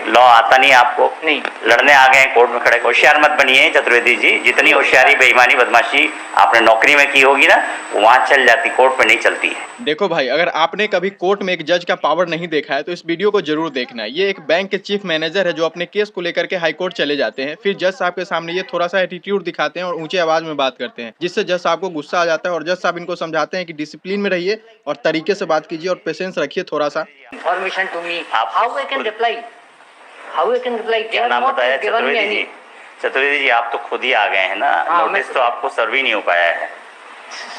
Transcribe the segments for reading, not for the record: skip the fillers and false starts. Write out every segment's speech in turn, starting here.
Law आता नहीं आपको, नहीं, लड़ने आ गए कोर्ट में खड़े। होशियार मत बनिए चतुर्वेदी जी, जितनी होशियारी बेईमानी बदमाशी आपने नौकरी में की होगी ना, वहाँ चल जाती, कोर्ट में नहीं चलती है। देखो भाई, अगर आपने कभी कोर्ट में एक जज का पावर नहीं देखा है तो इस वीडियो को जरूर देखना है। ये एक बैंक के चीफ मैनेजर है जो अपने केस को लेकर के हाई कोर्ट चले जाते हैं, फिर जज साहब के सामने ये थोड़ा सा एटीट्यूड दिखाते हैं और ऊंचे आवाज में बात करते हैं, जिससे जज साहब को गुस्सा आ जाता है और जज साहब इनको समझाते हैं कि डिसिप्लिन में रहिए और तरीके से बात कीजिए और पेशेंस रखिए थोड़ा सा। information to me. How I can reply? How I can reply? They क्या are नाम not बताया given me Chaturvedi ji? any. Chaturvedi ji आप तो खुद ही आ गए हैं ना, हाँ, नोटिस तो आपको सर्व ही नहीं हो पाया है।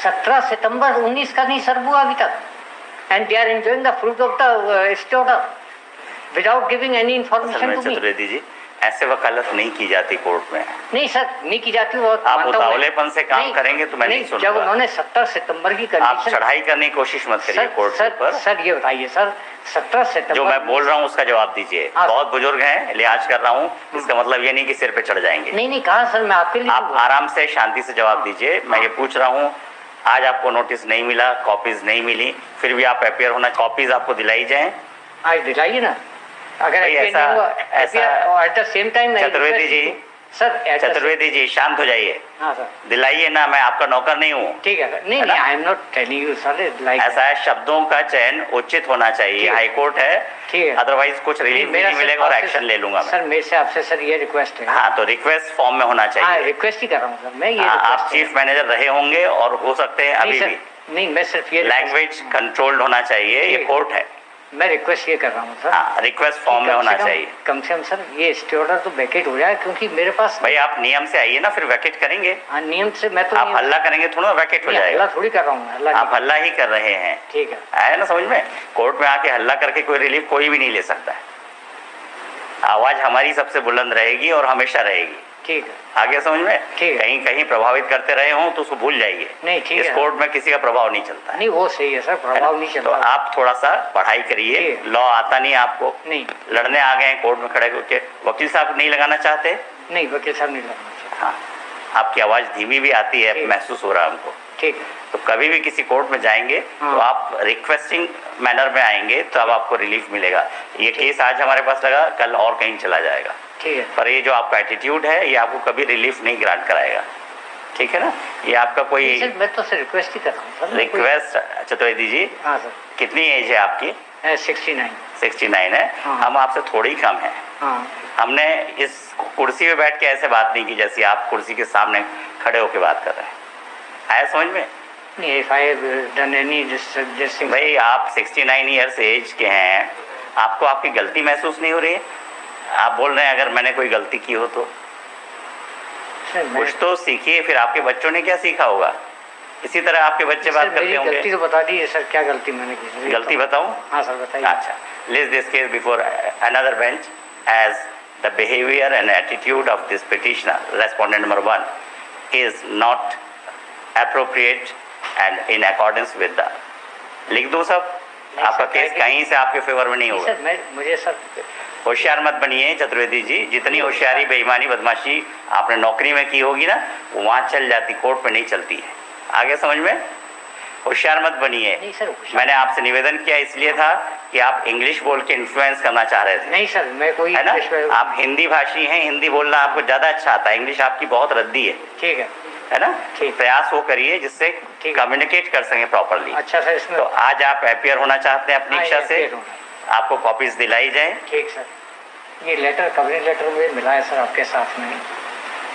17 सितंबर 19 का नहीं सर्व हुआ अभी तक, and they are enjoying the fruit of the stay order without giving any information to me. Chaturvedi ji ऐसे वकालत नहीं की जाती कोर्ट में। नहीं सर, नहीं की जाती। वो आप उतावलेपन से काम करेंगे तो मैं नहीं सुनूंगा। जब उन्होंने 17 सितंबर की आप कंडीशन, चढ़ाई करने की कोशिश मत करिए कोर्ट के ऊपर। सर ये बताइए सर, 17 सितंबर जो मैं बोल रहा हूँ उसका जवाब दीजिए। हाँ, बहुत बुजुर्ग हैं, लिहाज कर रहा हूँ, इसका मतलब ये नहीं कि सिर पे चढ़ जाएंगे। नहीं कहा सर, मैं आपके लिए आप आराम से शांति से जवाब दीजिए। मैं ये पूछ रहा हूँ, आज आपको नोटिस नहीं मिला, कॉपीज नहीं मिली, फिर भी आप अपियर होना, कॉपीज आपको दिलाई जाए? आज दिलाइए ना। अगर at the same time Chaturvedi ji, sir Chaturvedi ji शांत हो जाइए। हाँ सर, दिलाइए ना, मैं आपका नौकर नहीं हूँ। ठीक है सर। नहीं I am not telling you sir, like ऐसा है, शब्दों का चयन उचित होना चाहिए। हाई कोर्ट है, ठीक है, अदरवाइज कुछ रिलीफ नहीं मिलेगा और एक्शन ले लूंगा मैं। सर मेरे से आपसे सर ये रिक्वेस्ट है। हाँ तो रिक्वेस्ट फॉर्म में होना चाहिए। रिक्वेस्ट ही कर रहा हूँ सर मैं, ये आप चीफ मैनेजर रहे होंगे और हो सकते हैं अभी भी। नहीं मैं सिर्फ ये लैंग्वेज कंट्रोल्ड होना चाहिए, ये कोर्ट है। मैं रिक्वेस्ट ये कर रहा हूँ सर। हाँ, रिक्वेस्ट फॉर्म में होना चाहिए। कम से कम सर ये स्टे ऑर्डर तो वैकेट हो जाए, क्योंकि मेरे पास भाई आप नियम से आइए ना, फिर वैकेट करेंगे। नियम से मैं तो आप हल्ला करेंगे थोड़ा वैकेट हो जाएगा। हल्ला थोड़ी कर रहा हूँ, आप हल्ला ही कर रहे हैं। ठीक है, आया ना समझ में? कोर्ट में आके हल्ला करके कोई रिलीफ कोई भी नहीं ले सकता है। आवाज हमारी सबसे बुलंद रहेगी और हमेशा रहेगी। ठीक है, आगे समझ में? ठीक है। कहीं कहीं प्रभावित करते रहे हों तो उसको भूल जाइए। नहीं ठीक है, इस कोर्ट में किसी का प्रभाव नहीं चलता है। नहीं वो सही है सर, प्रभाव नहीं चलता। तो आप थोड़ा सा पढ़ाई करिए, लॉ आता नहीं आपको, नहीं लड़ने आ गए कोर्ट में खड़े होके। वकील साहब नहीं लगाना चाहते? नहीं वकील साहब नहीं लगाना चाहते। हाँ, आपकी आवाज धीमी भी आती है, महसूस हो रहा है हमको। ठीक है, तो कभी भी किसी कोर्ट में जाएंगे तो आप रिक्वेस्टिंग मैनर में आएंगे तब आपको रिलीफ मिलेगा। ये केस आज हमारे पास लगा, कल और कहीं चला जाएगा। ठीक है, पर ये जो आपका एटीट्यूड है ये आपको कभी रिलीफ नहीं ग्रांट कराएगा। ठीक है ना? ये आपका कोई सर मैं तो सिर्फ रिक्वेस्ट ही कर रहा हूँ सर। रिक्वेस्ट। चतुर्वेदी जी, हाँ सर। कितनी एज है आपकी? 69। 69 है। हाँ। हम आपसे थोड़ी कम है। हाँ। हमने इस कुर्सी पे बैठ के ऐसे बात नहीं की जैसे आप कुर्सी के सामने खड़े होकर बात कर रहे हैं। आया समझ में? नहीं, if I have done any this thing। भाई आप 69 ईयर्स एज के हैं, आपको आपकी गलती महसूस नहीं हो रही है? आप बोल रहे हैं अगर मैंने कोई गलती की हो तो कुछ तो सीखिए। फिर आपके बच्चों ने क्या सीखा होगा? इसी तरह आपके बच्चे बात करते होंगे। गलती तो बता दी सर, क्या गलती मैंने की? गलती बताऊं? हाँ सर बताइए। अच्छा, let this case before another bench as the behavior and attitude of this petitioner, respondent number 1, is not appropriate and in accordance with the। लिख दो सब, आपका केस कहीं से आपके फेवर में नहीं होगा। सर मुझे सर होशियार मत बनिए चतुर्वेदी जी, जितनी होशियारी बेईमानी बदमाशी आपने नौकरी में की होगी ना, वो वहाँ चल जाती, कोर्ट में नहीं चलती है। आगे समझ में? होशियार मत बनिए। नहीं सर, मैंने आपसे निवेदन किया इसलिए था कि आप इंग्लिश बोल के इन्फ्लुएंस करना चाह रहे थे। नहीं सर, मैं कोई है ना? आप हिंदी भाषी हैं, हिंदी बोलना आपको ज्यादा अच्छा आता है, इंग्लिश आपकी बहुत रद्दी है। ठीक है ना? ठीक। प्रयास वो करिए जिससे कम्युनिकेट कर सकें प्रॉपरली। अच्छा सर, इसमें तो आज आप अपियर होना चाहते हैं अपनी इच्छा से, आपको कॉपीज दिलाई जाए। ठीक सर, ये लेटर कवरिंग लेटर मुझे मिला है सर आपके साथ में।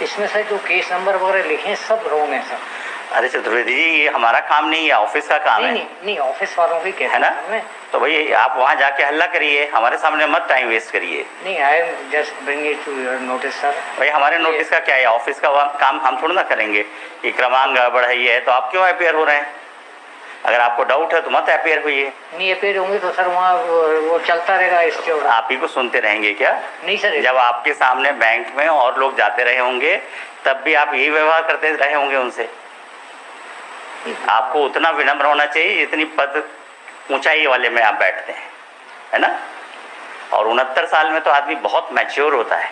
इसमें सर जो केस नंबर वगैरह लिखे हैं सब रॉन्ग है सर। अरे चतुर्वेदी जी, ये हमारा काम नहीं है, ऑफिस का काम है। नहीं ऑफिस वालों की कहते है ना? तो भाई आप वहाँ जाके हल्ला करिए, हमारे सामने मत टाइम वेस्ट करिए। नहीं, I am just bring it to your notice sir. भाई हमारे नोटिस का क्या है? ऑफिस का काम हम थोड़ा ना करेंगे कि क्रमांक गड़बड़ है ये है, तो आप क्यों अपियर हो रहे हैं? अगर आपको डाउट है तो मत अपियर हुई। नहीं अपियर होंगे तो सर वहाँ वो चलता रहेगा इसके। आप ही को सुनते रहेंगे क्या? नहीं सर, जब आपके सामने बैंक में और लोग जाते रहे होंगे तब भी आप यही व्यवहार करते रहे होंगे उनसे। आपको उतना विनम्र होना चाहिए जितनी पद ऊंचाई वाले में आप बैठते हैं, है ना? और 69 साल में तो आदमी बहुत मैच्योर होता है।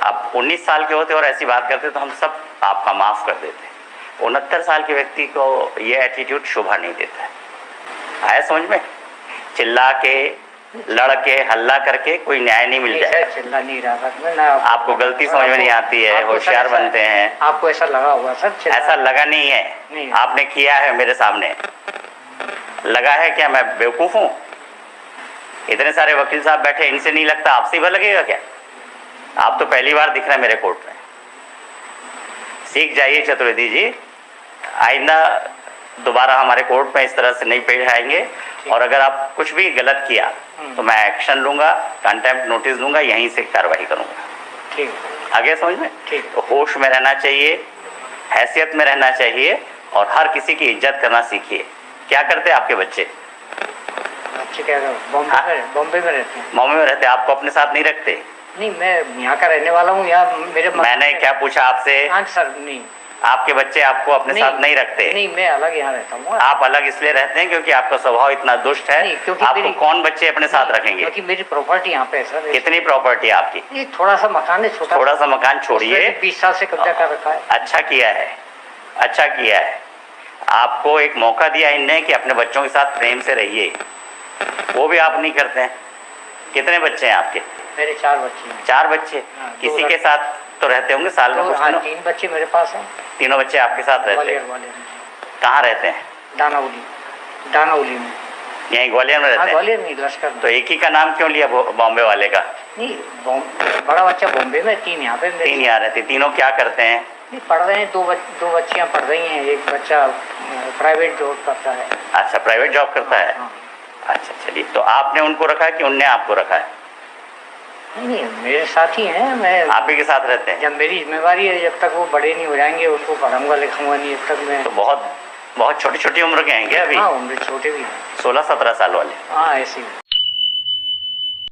आप 19 साल के होते और ऐसी बात करते तो हम सब आपका माफ कर देते। 69 साल के व्यक्ति को ये एटीट्यूड शोभा नहीं देता है। आया समझ में? चिल्ला के लड़के हल्ला करके कोई न्याय नहीं मिल जाए। सर चिल्ला नहीं रहा सर मैं ना आपको गलती समझ में नहीं आती है, आपको होशियार सर ऐसा- बनते हैं। आपको ऐसा लगा होगा सर ऐसा लगा नहीं है, नहीं। आपने किया है मेरे सामने। लगा है क्या मैं बेवकूफ हूँ? इतने सारे वकील साहब बैठे, इनसे नहीं लगता, आपसे भी लगेगा क्या? आप तो पहली बार दिख रहे हैं मेरे कोर्ट में। सीख जाइए चतुर्वेदी जी, आइंदा दोबारा हमारे कोर्ट में इस तरह से नहीं पेश आएंगे। और अगर आप कुछ भी गलत किया तो मैं एक्शन लूंगा, कंटेम्प्ट नोटिस दूंगा, यहीं से कार्रवाई करूंगा। ठीक आगे समझ में? ठीक। तो होश में रहना चाहिए, हैसियत में रहना चाहिए और हर किसी की इज्जत करना सीखिए। क्या करते हैं आपके बच्चे? अच्छे क्या बॉम्बे में रहते हैं। बॉम्बे में रहते हैं, आपको अपने साथ नहीं रखते? नहीं मैं यहाँ का रहने वाला हूँ, यहाँ मेरे मैंने क्या पूछा आपसे? हाँ सर नहीं आपके बच्चे आपको अपने साथ नहीं रखते? नहीं मैं अलग यहाँ रहता हूँ। आप अलग इसलिए रहते हैं क्योंकि आपका स्वभाव इतना दुष्ट है। नहीं, क्योंकि आपको कौन बच्चे अपने साथ रखेंगे? क्योंकि मेरी प्रॉपर्टी यहाँ पे है सर। कितनी प्रॉपर्टी है आपकी? ये थोड़ा सा मकान है, छोटा थोड़ा सा मकान छोड़िए, 20 साल से कब्जा कर रखा है। अच्छा किया है, अच्छा किया है। आपको एक मौका दिया इनने कि अपने बच्चों के साथ प्रेम से रहिए, वो भी आप नहीं करते हैं। कितने बच्चे हैं आपके? मेरे 4 बच्चे हैं। 4 बच्चे? हाँ, किसी के साथ तो रहते होंगे साल में कुछ दिनों? 3 बच्चे मेरे पास हैं। तीनों बच्चे आपके साथ रहते ग्वालियर हैं? वाले में। कहाँ रहते हैं? दानाउली में। यहीं ग्वालियर में रहते हैं? ग्वालियर नहीं, लश्कर में। तो एक ही का नाम क्यों लिया बॉम्बे वाले का? नहीं बड़ा बच्चा बॉम्बे में, 3 यहाँ पे। 3 यहाँ रहते। तीनों क्या करते हैं? नहीं पढ़ रहे हैं, 2 बच्चियाँ पढ़ रही हैं, एक बच्चा प्राइवेट जॉब करता है। अच्छा, प्राइवेट जॉब करता है। हाँ। अच्छा चलिए, तो आपने उनको रखा है कि उनने आपको रखा है? नहीं मेरे साथ ही हैं, मैं आप ही के साथ रहते हैं? जब मेरी जिम्मेवारी है, जब तक वो बड़े नहीं हो जाएंगे उनको पढ़ाऊंगा लिखाऊंगा नहीं, जब तक मैं। तो बहुत छोटी छोटी उम्र के हैं क्या अभी? हाँ उम्र छोटे भी हैं। 16-17 साल वाले? हाँ ऐसे ही।